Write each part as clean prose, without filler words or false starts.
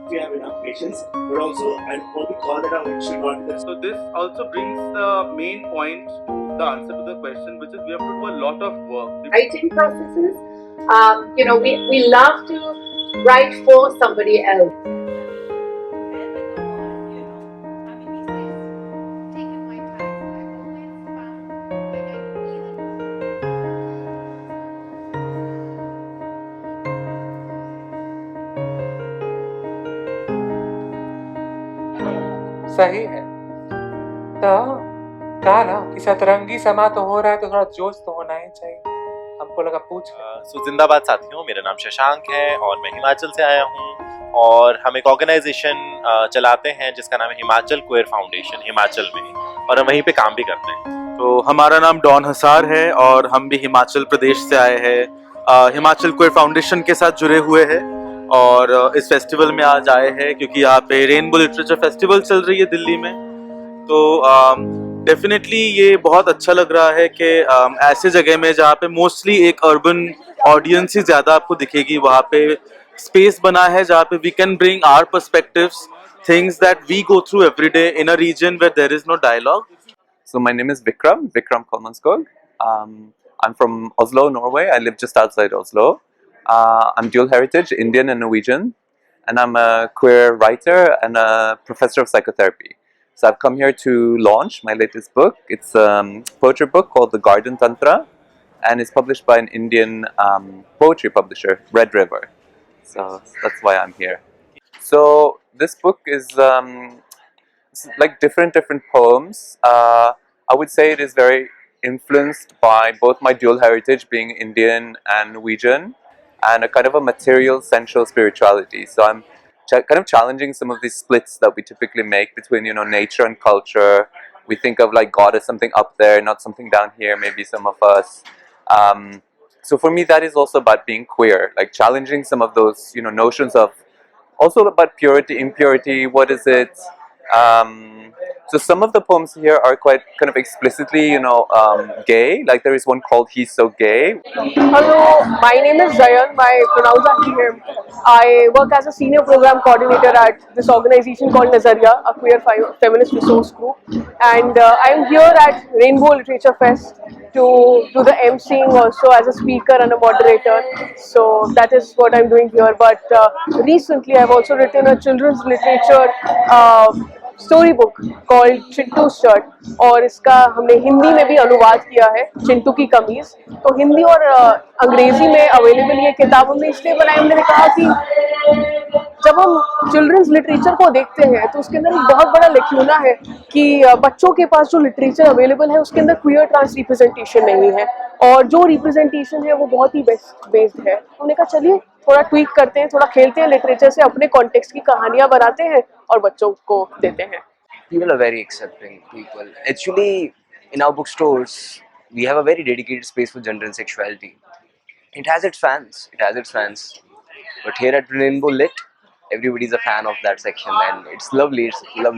if we have enough patience, but also and what we call that out, it should not be. So this also brings the main point to the answer to the question, which is we have to do a lot of work. Writing processes, we love to write for somebody else. सही है। तो कहा ना कि सतरंगी समा तो हो रहा है तो थोड़ा जोश तो होना ही चाहिए। हमको लगा पूछ। सो जिंदाबाद साथियों, मेरा नाम शशांक है और मैं हिमाचल से आया हूँ और हम एक ऑर्गेनाइजेशन चलाते हैं जिसका नाम है हिमाचल क्वेयर फाउंडेशन, हिमाचल में, और हम वहीं पे काम भी करते हैं। तो हमारा नाम डॉन हसार है और हम भी हिमाचल प्रदेश से आए हैं, हिमाचल क्वेयर फाउंडेशन के साथ जुड़े हुए हैं और इस फेस्टिवल में आज आए हैं क्योंकि यहाँ पे रेनबो लिटरेचर फेस्टिवल चल रही है दिल्ली में। तो डेफिनेटली ये बहुत अच्छा लग रहा है कि ऐसे जगह में जहाँ पे मोस्टली एक अर्बन ऑडियंस ही ज़्यादा आपको दिखेगी, वहाँ पे स्पेस बना है जहाँ पे we can bring our perspectives, things that we go through every day in a region where there is no dialogue. So my name is Vikram Kolmanskog. I'm from Oslo, Norway. I live just outside Oslo. I'm dual heritage, Indian and Norwegian, and I'm a queer writer and a professor of psychotherapy. So I've come here to launch my latest book. It's a poetry book called The Garden Tantra, and it's published by an Indian poetry publisher, Red River. So that's why I'm here. So this book is like different poems. I would say it is very influenced by both my dual heritage, being Indian and Norwegian, and a kind of a material, sensual spirituality. So I'm kind of challenging some of these splits that we typically make between, nature and culture. We think of like God as something up there, not something down here, maybe some of us. So for me, that is also about being queer, like challenging some of those, notions of, also about purity, impurity, what is it? So some of the poems here are quite kind of explicitly, gay. Like there is one called He's So Gay. Hello, my name is Zayan. My pronouns are he, him. I work as a senior program coordinator at this organization called Nazariya, a queer feminist resource group. And I am here at Rainbow Literature Fest to do the emceeing also as a speaker and a moderator. So that is what I'm doing here. But recently I've also written a children's literature story book called Chintu shirt, और इसका हमने हिंदी में भी अनुवाद किया है, चिंटू की कमीज। तो हिंदी और अंग्रेजी में अवेलेबल ये किताब हमने इसलिए बनाई, हमने कहा कि जब हम चिल्ड्रंस लिटरेचर को देखते हैं तो उसके अंदर एक बहुत बड़ा लैक्यूना है कि बच्चों के पास जो लिटरेचर अवेलेबल है उसके अंदर क्वियर ट्रांस रिप्रेजेंटेशन नहीं है, और जो रिप्रेजेंटेशन है वो बहुत ही बेस्ड है। हमने कहा चलिए थोड़ा ट्वीक करते हैं, थोड़ा खेलते हैं लिटरेचर से, अपने कॉन्टेक्स्ट की कहानियां बनाते हैं और बच्चों को देते हैं। People are very accepting people. Actually, in our bookstores, we have a very dedicated space for gender and sexuality. It has its fans. But here at Rainbow Lit, everybody is a fan of that section, and it's lovely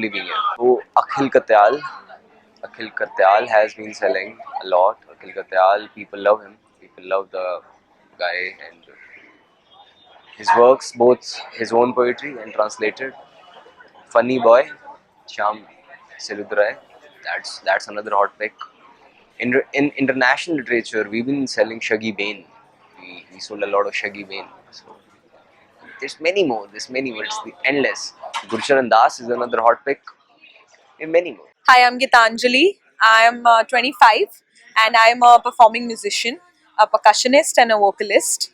being here. So Akhil Katyal has been selling a lot. Akhil Katyal, people love him. People love the guy and his works, both his own poetry and translated. Funny boy, Shyam Seludray, that's another hot pick. In international literature, we've been selling Shaggy Bain. We sold a lot of Shaggy Bain. So there's many more. It's endless. Gurcharan Das is another hot pick. And many more. Hi, I'm Gitanjali. I'm 25 and I'm a performing musician, a percussionist and a vocalist.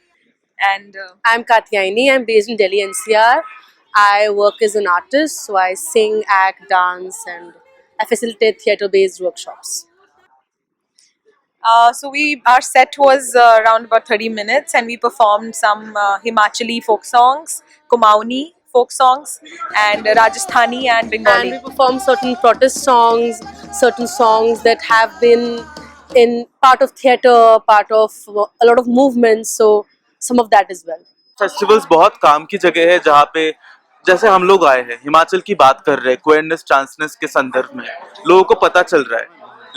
And I'm Katyayani. I'm based in Delhi NCR. I work as an artist, so I sing, act, dance, and I facilitate theatre-based workshops. So our set was around about 30 minutes, and we performed some Himachali folk songs, Kumauni folk songs, and Rajasthani and Bengali. And we performed certain protest songs, certain songs that have been in part of theatre, part of a lot of movements, so some of that as well. Festivals बहुत काम की जगह है जहाँ पे जैसे हम लोग आए हैं, हिमाचल की बात कर रहे हैं, क्वेरनेस ट्रांसनेस के संदर्भ में लोगों को पता चल रहा है,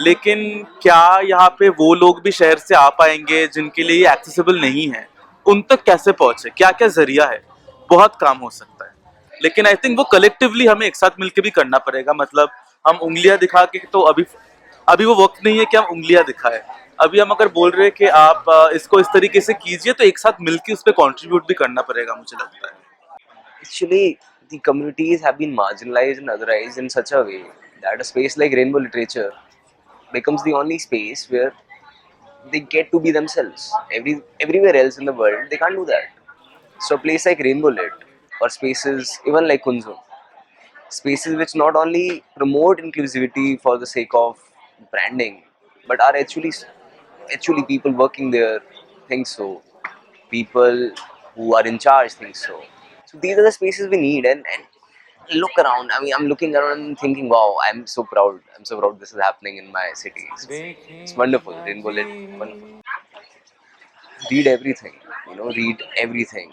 लेकिन क्या यहाँ पे वो लोग भी शहर से आ पाएंगे जिनके लिए ये एक्सेसिबल नहीं है? उन तक कैसे पहुँचे? क्या क्या जरिया है? बहुत काम हो सकता है। लेकिन आई थिंक वो कलेक्टिवली हमें एक साथ मिलकर भी करना पड़ेगा. मतलब हम उंगलियां दिखा के तो अभी अभी वो वक्त नहीं है कि हम उंगलियां दिखाएं. अभी हम अगर बोल रहे हैं कि आप इसको इस तरीके से कीजिए, तो एक साथ मिलकर उस पर कॉन्ट्रीब्यूट भी करना पड़ेगा, मुझे लगता है. Actually, the communities have been marginalized and otherized in such a way that a space like rainbow literature becomes the only space where they get to be themselves. Everywhere else in the world, they can't do that. So a place like Rainbow Lit or spaces even like Kunzun, spaces which not only promote inclusivity for the sake of branding, but are actually people working there think so. People who are in charge think so. So these are the spaces we need and look around. I mean, I'm looking around and thinking, wow, I'm so proud. I'm so proud this is happening in my city. It's wonderful. Rainbow Lit, wonderful. Read everything, read everything.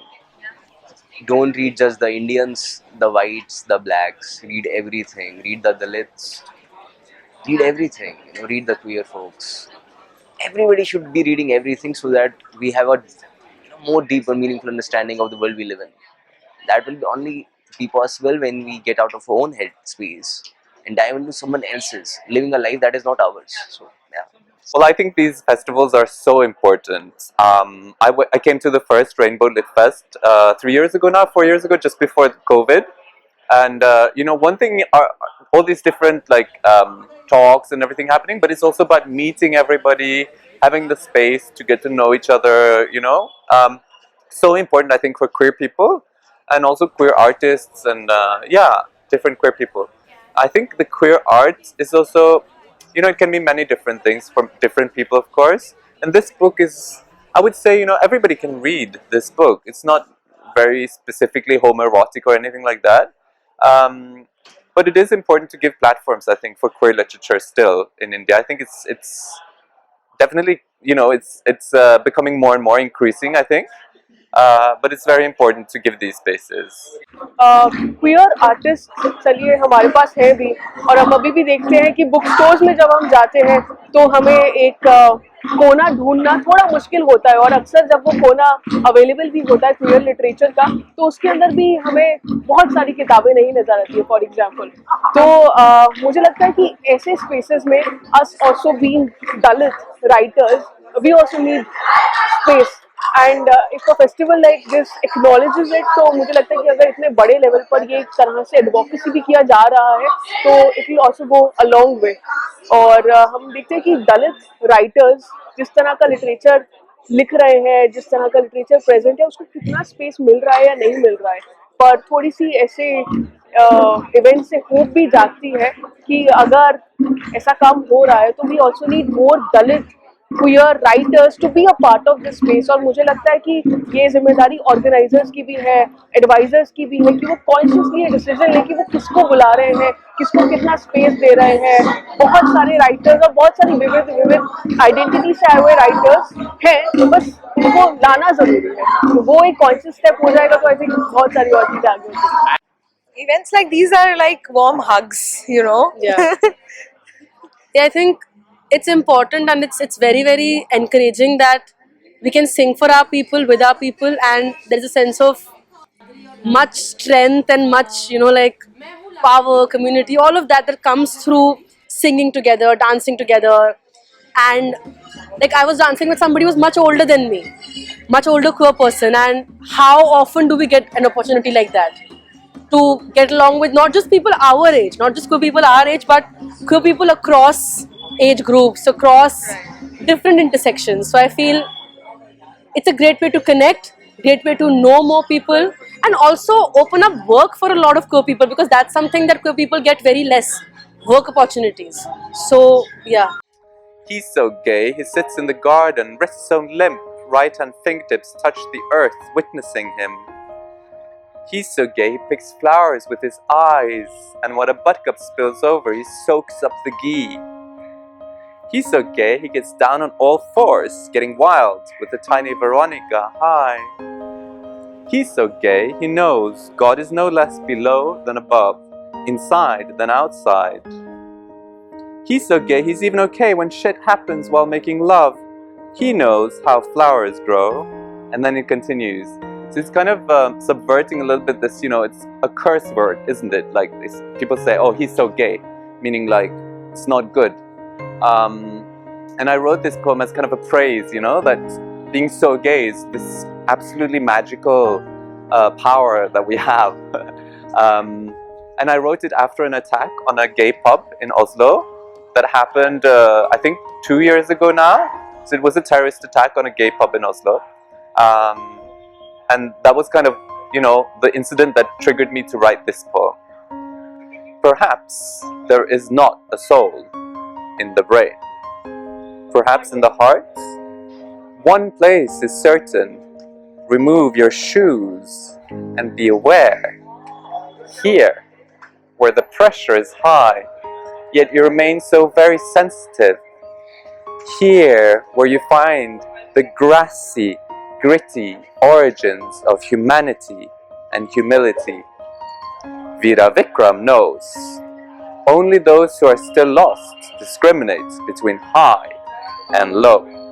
Don't read just the Indians, the whites, the blacks. Read everything. Read the Dalits. Read everything. Read the queer folks. Everybody should be reading everything so that we have a more deeper, meaningful understanding of the world we live in. That will only be possible when we get out of our own head space and dive into someone else's, living a life that is not ours. So, yeah. Well, I think these festivals are so important. I came to the first Rainbow Lit Fest 3 years ago now, 4 years ago, just before COVID. And one thing are all these different talks and everything happening, but it's also about meeting everybody, having the space to get to know each other. So important, I think, for queer people and also queer artists and different queer people. I think the queer art is also, it can be many different things for different people, of course. And this book is, I would say, everybody can read this book. It's not very specifically homoerotic or anything like that. But it is important to give platforms, I think, for queer literature still in India. I think it's definitely, it's becoming more and more increasing, I think. But it's very important to give these spaces. Queer artist चलिए हमारे पास है भी, और हम अभी भी देखते हैं कि बुक स्टोर्स में जब हम जाते हैं तो हमें एक कोना ढूंढना थोड़ा मुश्किल होता है, और अक्सर जब वो कोना अवेलेबल भी होता है क्वियर लिटरेचर का, तो उसके अंदर भी हमें बहुत सारी किताबें नहीं नजर आती है, फॉर एग्जाम्पल. तो मुझे लगता है कि ऐसे स्पेसेस में us also being Dalit writers, we also need space. And if a festival like this acknowledges it, तो मुझे लगता है कि अगर इतने बड़े लेवल पर ये एक तरह से एडवोकेसी भी किया जा रहा है, तो it will also go a long way. और हम देखते हैं कि दलित राइटर्स जिस तरह का लिटरेचर लिख रहे हैं, जिस तरह का लिटरेचर प्रेजेंट है, उसको कितना स्पेस मिल रहा है या नहीं मिल रहा है. पर थोड़ी सी ऐसे इवेंट से होप भी जागती है कि अगर ऐसा काम हो रहा है तो we also need more Dalit queer writers to be a part of this space. और मुझे लगता है कि ये जिम्मेदारी ऑर्गेनाइजर्स की भी है, एडवाइजर्स की भी है, कि वो कॉन्शियसली डिसीजन ले कि वो किसको बुला रहे हैं, किसको कितना स्पेस दे रहे हैं. बहुत सारे राइटर्स और बहुत सारी विविध आइडेंटिटी से आए हुए राइटर्स हैं, तो बस उनको लाना जरूरी है. तो वो एक कॉन्शियस स्टेप हो जाएगा तो आई थिंक बहुत सारी और चीजें आगे होंगी. Events like these are like warm hugs, Yeah. Yeah, I think it's important, and it's very, very encouraging that we can sing for our people, with our people, and there's a sense of much strength and much, power, community, all of that comes through singing together, dancing together. And like, I was dancing with somebody who was much older than me, much older queer person, and how often do we get an opportunity like that to get along with not just people our age, not just queer people our age, but queer people across age groups, across different intersections. So I feel it's a great way to connect, great way to know more people, and also open up work for a lot of queer people, because that's something that queer people get very less, work opportunities. So yeah. He's so gay, he sits in the garden, wrists so limp, right hand fingertips touch the earth, witnessing him. He's so gay, he picks flowers with his eyes, and what a buttercup spills over, he soaks up the ghee. He's so gay, he gets down on all fours, getting wild with the tiny Veronica. Hi. He's so gay, he knows God is no less below than above, inside than outside. He's so gay, he's even okay when shit happens while making love. He knows how flowers grow. And then it continues. So it's kind of subverting a little bit this, it's a curse word, isn't it? Like people say, oh, he's so gay, meaning like it's not good. And I wrote this poem as kind of a praise, that being so gay is this absolutely magical power that we have. And I wrote it after an attack on a gay pub in Oslo that happened, I think, 2 years ago now. So it was a terrorist attack on a gay pub in Oslo. And that was kind of, the incident that triggered me to write this poem. Perhaps there is not a soul in the brain. Perhaps in the heart, one place is certain. Remove your shoes and be aware. Here, where the pressure is high, yet you remain so very sensitive. Here, where you find the grassy, gritty origins of humanity and humility. Veera Vikram knows. Only those who are still lost discriminate between high and low.